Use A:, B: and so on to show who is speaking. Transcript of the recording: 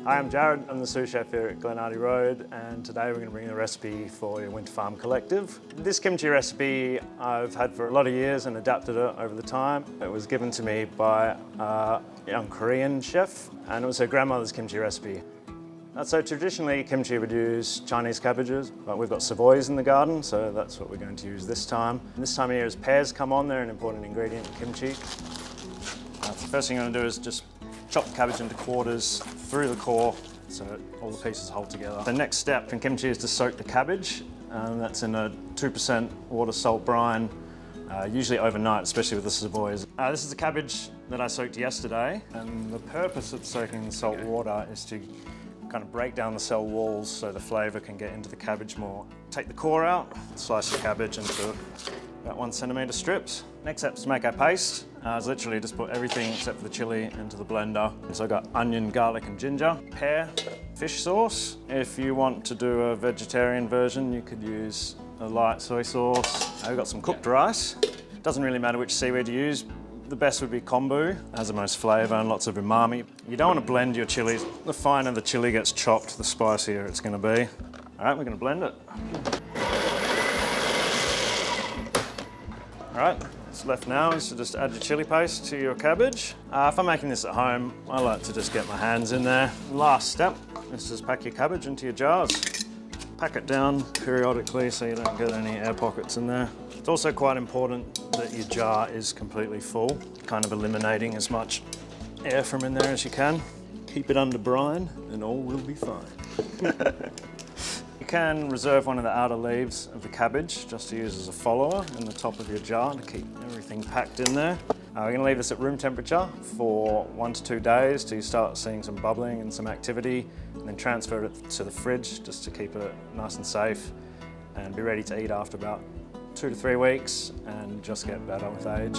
A: Hi, I'm Jarrod. I'm the sous chef here at Glenarty-grown, and today we're going to bring you a recipe for your Winter Farm Collective. This kimchi recipe I've had for a lot of years and adapted it over the time. It was given to me by a young Korean chef, and it was her grandmother's kimchi recipe. So traditionally kimchi would use Chinese cabbages, but we've got savoys in the garden, so that's what we're going to use this time. And this time of year as pears come on, they're an important ingredient in kimchi. The first thing I'm going to do is just chop the cabbage into quarters through the core so that all the pieces hold together. The next step in kimchi is to soak the cabbage, and that's in a 2% water salt brine, usually overnight, especially with the savoys. This is the cabbage that I soaked yesterday, and the purpose of soaking in salt water is to kind of break down the cell walls so the flavour can get into the cabbage more. Take the core out, slice the cabbage into about 1 centimetre strips. Next step is to make our paste. It's literally just put everything except for the chilli into the blender. So I've got onion, garlic and ginger. Pear, fish sauce. If you want to do a vegetarian version, you could use a light soy sauce. I've got some cooked rice. Doesn't really matter which seaweed you use. The best would be kombu. It has the most flavour and lots of umami. You don't want to blend your chilies. The finer the chili gets chopped, the spicier it's going to be. All right, we're going to blend it. All right, what's left now is to just add your chili paste to your cabbage. If I'm making this at home, I like to just get my hands in there. Last step is to just pack your cabbage into your jars. Pack it down periodically so you don't get any air pockets in there. It's also quite important that your jar is completely full, kind of eliminating as much air from in there as you can. Keep it under brine and all will be fine. You can reserve one of the outer leaves of the cabbage just to use as a follower in the top of your jar to keep everything packed in there. We're going to leave this at room temperature for 1 to 2 days till you start seeing some bubbling and some activity, and then transfer it to the fridge just to keep it nice and safe and be ready to eat after about 2 to 3 weeks and just get better with age.